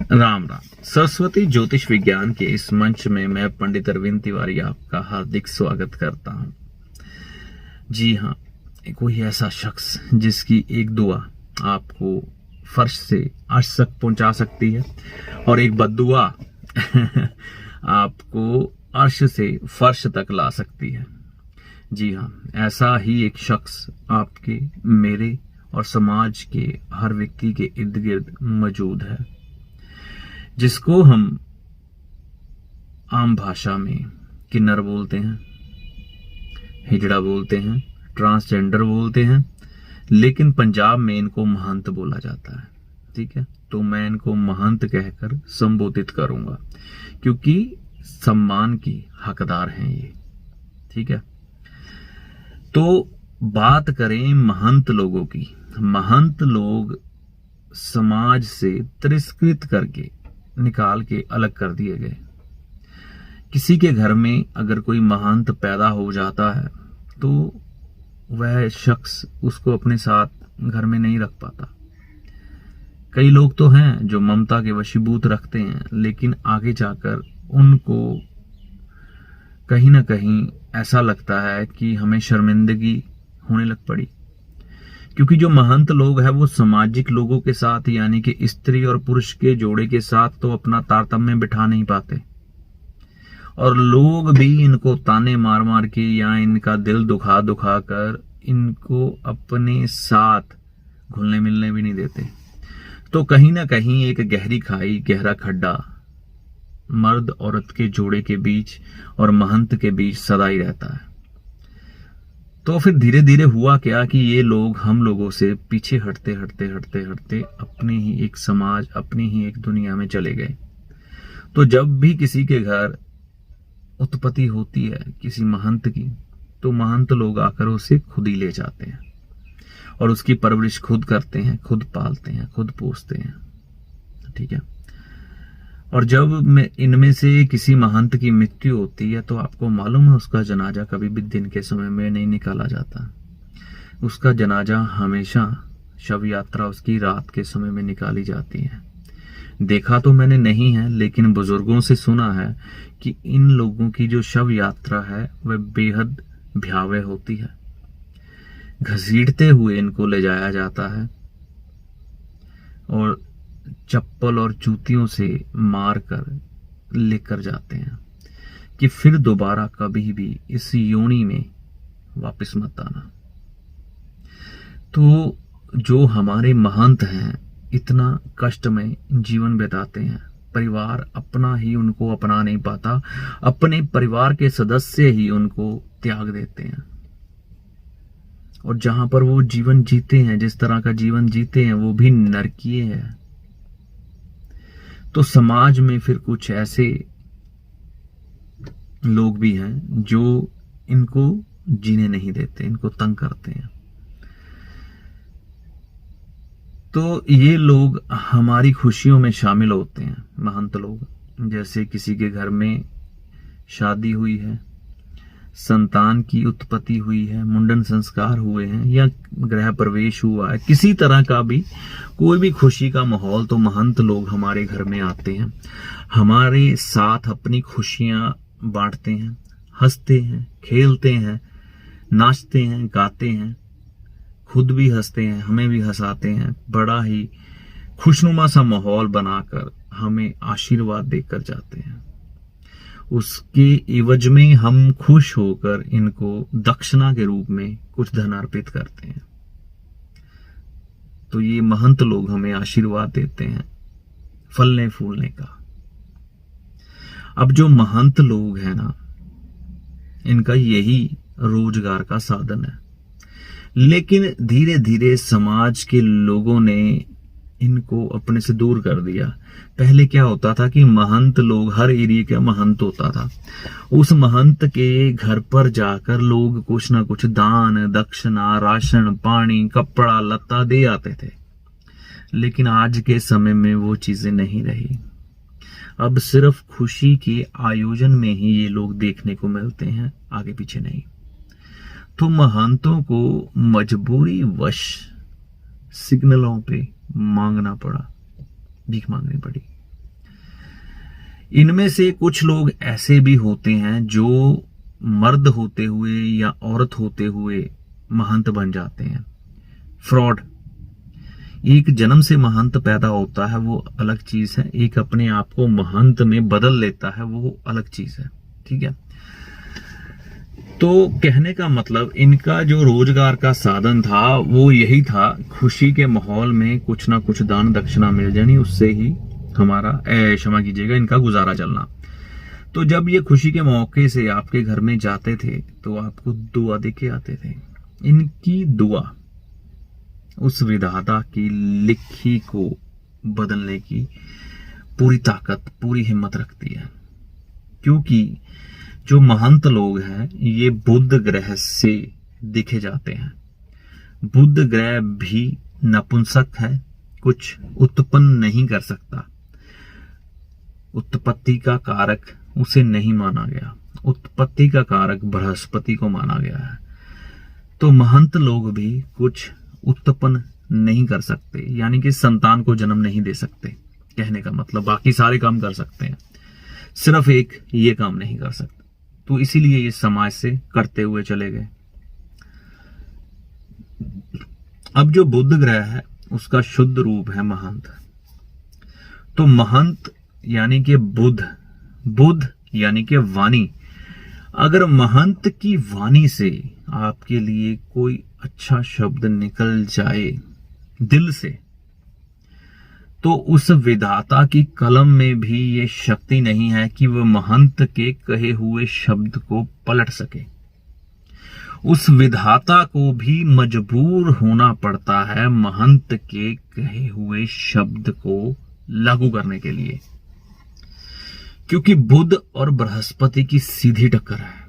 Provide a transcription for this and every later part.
राम राम। सरस्वती ज्योतिष विज्ञान के इस मंच में मैं पंडित अरविंद तिवारी आपका हार्दिक स्वागत करता हूं। जी हाँ, कोई ऐसा शख्स जिसकी एक दुआ आपको फर्श से अर्श तक पहुंचा सकती है और एक बद्दुआ आपको अर्श से फर्श तक ला सकती है। जी हाँ, ऐसा ही एक शख्स आपके, मेरे और समाज के हर व्यक्ति के इर्द गिर्द मौजूद है, जिसको हम आम भाषा में किन्नर बोलते हैं, हिजड़ा बोलते हैं, ट्रांसजेंडर बोलते हैं, लेकिन पंजाब में इनको महंत बोला जाता है। ठीक है, तो मैं इनको महंत कहकर संबोधित करूंगा क्योंकि सम्मान की हकदार हैं ये। ठीक है, तो बात करें महंत लोगों की। महंत लोग समाज से तिरस्कृत करके निकाल के अलग कर दिए गए। किसी के घर में अगर कोई महंत पैदा हो जाता है तो वह शख्स उसको अपने साथ घर में नहीं रख पाता। कई लोग तो हैं जो ममता के वशीभूत रखते हैं, लेकिन आगे जाकर उनको कहीं ना कहीं ऐसा लगता है कि हमें शर्मिंदगी होने लग पड़ी, क्योंकि जो महंत लोग हैं वो सामाजिक लोगों के साथ, यानी कि स्त्री और पुरुष के जोड़े के साथ तो अपना तारतम्य बिठा नहीं पाते, और लोग भी इनको ताने मार मार के या इनका दिल दुखा दुखा कर इनको अपने साथ घुलने मिलने भी नहीं देते। तो कहीं ना कहीं एक गहरी खाई, गहरा खड्डा मर्द औरत के जोड़े के बीच और महंत के बीच सदा ही रहता है। तो फिर धीरे धीरे हुआ क्या कि ये लोग हम लोगों से पीछे हटते हटते हटते हटते अपने ही एक समाज, अपनी ही एक दुनिया में चले गए। तो जब भी किसी के घर उत्पत्ति होती है किसी महंत की, तो महंत लोग आकर उसे खुद ही ले जाते हैं और उसकी परवरिश खुद करते हैं, खुद पालते हैं, खुद पोसते हैं। ठीक है, और जब इनमें से किसी महंत की मृत्यु होती है तो आपको मालूम है उसका जनाजा कभी भी दिन के समय में नहीं निकाला जाता। उसका जनाजा हमेशा शव यात्रा उसकी रात के समय में निकाली जाती है। देखा तो मैंने नहीं है, लेकिन बुजुर्गों से सुना है कि इन लोगों की जो शव यात्रा है वह बेहद भयावह होती है। घसीटते हुए इनको ले जाया जाता है और चप्पल और जूतियों से मार कर लेकर जाते हैं कि फिर दोबारा कभी भी इस योनि में वापस मत आना। तो जो हमारे महंत हैं इतना कष्टमय जीवन बिताते हैं, परिवार अपना ही उनको अपना नहीं पाता, अपने परिवार के सदस्य ही उनको त्याग देते हैं, और जहां पर वो जीवन जीते हैं, जिस तरह का जीवन जीते हैं, वो भी नरकीय है। तो समाज में फिर कुछ ऐसे लोग भी हैं जो इनको जीने नहीं देते, इनको तंग करते हैं। तो ये लोग हमारी खुशियों में शामिल होते हैं। महंत लोग, जैसे किसी के घर में शादी हुई है, संतान की उत्पत्ति हुई है, मुंडन संस्कार हुए हैं या गृह प्रवेश हुआ है, किसी तरह का भी कोई भी खुशी का माहौल, तो महंत लोग हमारे घर में आते हैं, हमारे साथ अपनी खुशियां बांटते हैं, हंसते हैं, खेलते हैं, नाचते हैं, गाते हैं, खुद भी हंसते हैं, हमें भी हंसाते हैं। बड़ा ही खुशनुमा सा माहौल बनाकर हमें आशीर्वाद देकर जाते हैं। उसके एवज में हम खुश होकर इनको दक्षिणा के रूप में कुछ धन अर्पित करते हैं। तो ये महंत लोग हमें आशीर्वाद देते हैं फलने फूलने का। अब जो महंत लोग हैं ना, इनका यही रोजगार का साधन है, लेकिन धीरे धीरे समाज के लोगों ने इनको अपने से दूर कर दिया। पहले क्या होता था कि महंत लोग, हर एरिया का महंत होता था, उस महंत के घर पर जाकर लोग कुछ ना कुछ दान, दक्षिणा, राशन पानी, कपड़ा लत्ता दे आते थे। लेकिन आज के समय में वो चीजें नहीं रही। अब सिर्फ खुशी के आयोजन में ही ये लोग देखने को मिलते हैं, आगे पीछे नहीं। तो महंतों को मजबूरी वश सिग्नलों पे मांगना पड़ा, भीख मांगनी पड़ी। इनमें से कुछ लोग ऐसे भी होते हैं जो मर्द होते हुए या औरत होते हुए महंत बन जाते हैं। फ्रॉड। एक जन्म से महंत पैदा होता है वो अलग चीज है, एक अपने आप को महंत में बदल लेता है वो अलग चीज है। ठीक है, तो कहने का मतलब इनका जो रोजगार का साधन था वो यही था, खुशी के माहौल में कुछ ना कुछ दान दक्षिणा मिल जानी, उससे ही हमारा क्षमा कीजिएगा इनका गुजारा चलना। तो जब ये खुशी के मौके से आपके घर में जाते थे तो आपको दुआ दे के आते थे। इनकी दुआ उस विधाता की लिखी को बदलने की पूरी ताकत, पूरी हिम्मत रखती है। क्योंकि जो महंत लोग हैं ये बुध ग्रह से दिखे जाते हैं। बुध ग्रह भी नपुंसक है, कुछ उत्पन्न नहीं कर सकता, उत्पत्ति का कारक उसे नहीं माना गया, उत्पत्ति का कारक बृहस्पति को माना गया है। तो महंत लोग भी कुछ उत्पन्न नहीं कर सकते, यानी कि संतान को जन्म नहीं दे सकते। कहने का मतलब बाकी सारे काम कर सकते हैं, सिर्फ एक ये काम नहीं कर सकते। तो इसीलिए ये समाज से करते हुए चले गए। अब जो बुध ग्रह है उसका शुद्ध रूप है महंत। तो महंत यानी कि बुध, बुध यानी कि वाणी। अगर महंत की वाणी से आपके लिए कोई अच्छा शब्द निकल जाए दिल से, तो उस विधाता की कलम में भी ये शक्ति नहीं है कि वह महंत के कहे हुए शब्द को पलट सके। उस विधाता को भी मजबूर होना पड़ता है महंत के कहे हुए शब्द को लागू करने के लिए, क्योंकि बुध और बृहस्पति की सीधी टक्कर है।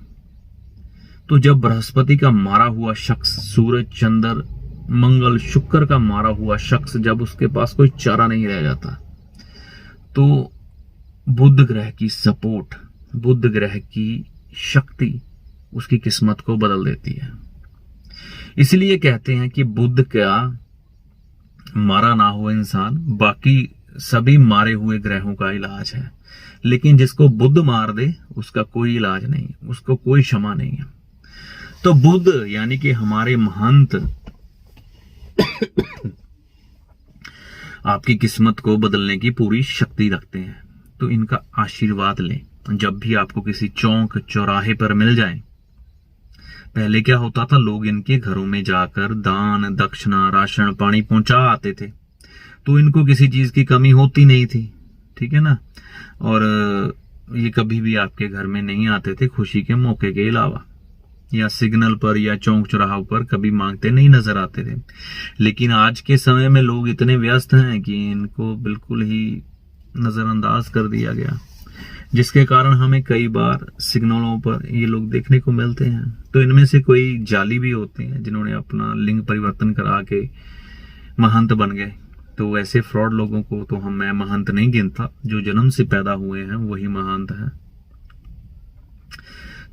तो जब बृहस्पति का मारा हुआ शख्स, सूरज, चंद्र, मंगल, शुक्र का मारा हुआ शख्स, जब उसके पास कोई चारा नहीं रह जाता, तो बुध ग्रह की सपोर्ट, बुध ग्रह की शक्ति उसकी किस्मत को बदल देती है। इसलिए कहते हैं कि बुध का मारा ना हो इंसान, बाकी सभी मारे हुए ग्रहों का इलाज है, लेकिन जिसको बुध मार दे उसका कोई इलाज नहीं, उसको कोई क्षमा नहीं है। तो बुध यानी कि हमारे महंत आपकी किस्मत को बदलने की पूरी शक्ति रखते हैं। तो इनका आशीर्वाद लें जब भी आपको किसी चौक चौराहे पर मिल जाए। पहले क्या होता था, लोग इनके घरों में जाकर दान दक्षिणा राशन पानी पहुंचा आते थे, तो इनको किसी चीज की कमी होती नहीं थी। ठीक है ना, और ये कभी भी आपके घर में नहीं आते थे खुशी के मौके के अलावा, या सिग्नल पर या चौक चौराहों पर कभी मांगते नहीं नजर आते थे। लेकिन आज के समय में लोग इतने व्यस्त हैं कि इनको बिल्कुल ही नजरअंदाज कर दिया गया, जिसके कारण हमें कई बार सिग्नलों पर ये लोग देखने को मिलते हैं। तो इनमें से कोई जाली भी होते हैं जिन्होंने अपना लिंग परिवर्तन करा के महंत बन गए। तो ऐसे फ्रॉड लोगों को तो मैं महंत नहीं गिनता, जो जन्म से पैदा हुए हैं वही महंत है।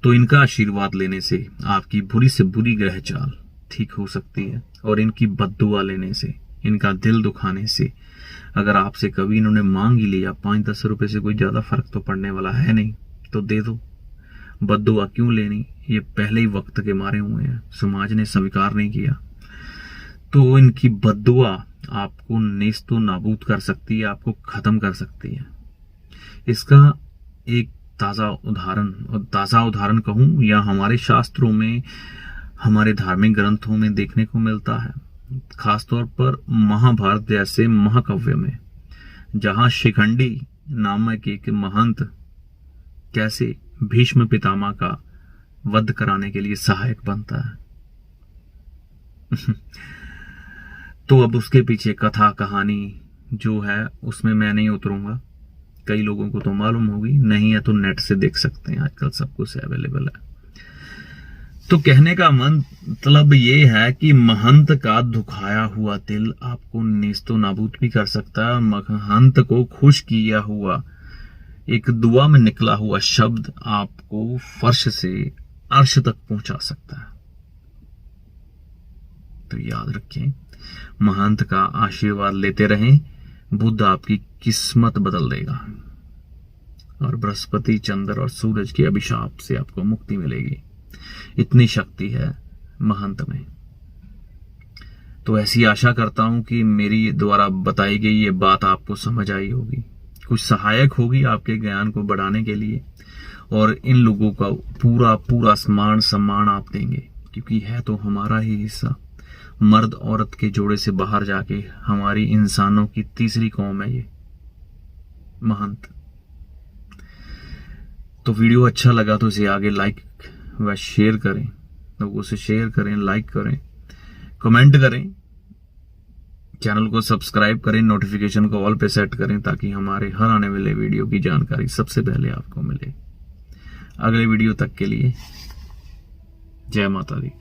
तो इनका आशीर्वाद लेने से आपकी बुरी से बुरी ग्रह चाल ठीक हो सकती है, और इनकी बद्दुआ लेने से, इनका दिल दुखाने से, अगर आपसे कभी इन्होंने मांग ही लिया 5-10 रुपए से कोई ज्यादा फर्क तो पड़ने वाला है नहीं, तो दे दो। बद्दुआ क्यों लेनी, ये पहले ही वक्त के मारे हुए हैं, समाज ने स्वीकार नहीं किया। तो इनकी बद्दुआ आपको नेस्तो नाबूद कर सकती है, आपको खत्म कर सकती है। इसका एक ताजा उदाहरण कहूं या हमारे शास्त्रों में, हमारे धार्मिक ग्रंथों में देखने को मिलता है, खासतौर पर महाभारत जैसे महाकाव्य में, जहां शिखंडी नामक एक महंत कैसे भीष्म पितामह का वध कराने के लिए सहायक बनता है। तो अब उसके पीछे कथा कहानी जो है उसमें मैं नहीं उतरूंगा, कई लोगों को तो मालूम होगी, नहीं है तो नेट से देख सकते हैं, आजकल सब कुछ अवेलेबल है। तो कहने का मतलब ये है कि महंत का दुखाया हुआ दिल आपको नेस्तो नाबूद भी कर सकता है, और महंत को खुश किया हुआ एक दुआ में निकला हुआ शब्द आपको फर्श से अर्श तक पहुंचा सकता है। तो याद रखें, महंत का आशीर्वाद लेते रहें, बुद्ध आपकी किस्मत बदल देगा। और बृहस्पति, चंद्र और सूरज के अभिशाप से आपको मुक्ति मिलेगी। इतनी शक्ति है महंत में। तो ऐसी आशा करता हूं कि मेरी द्वारा बताई गई ये बात आपको समझ आई होगी, कुछ सहायक होगी आपके ज्ञान को बढ़ाने के लिए, और इन लोगों का पूरा पूरा मान सम्मान आप देंगे, क्योंकि है तो हमारा ही हिस्सा। मर्द औरत के जोड़े से बाहर जाके हमारी इंसानों की तीसरी कौम है ये महंत। तो वीडियो अच्छा लगा तो इसे आगे लाइक व शेयर करें, लोगों से शेयर करें, लाइक करें, कमेंट करें, चैनल को सब्सक्राइब करें, नोटिफिकेशन को ऑल पे सेट करें, ताकि हमारे हर आने वाले वीडियो की जानकारी सबसे पहले आपको मिले। अगले वीडियो तक के लिए जय माता दी।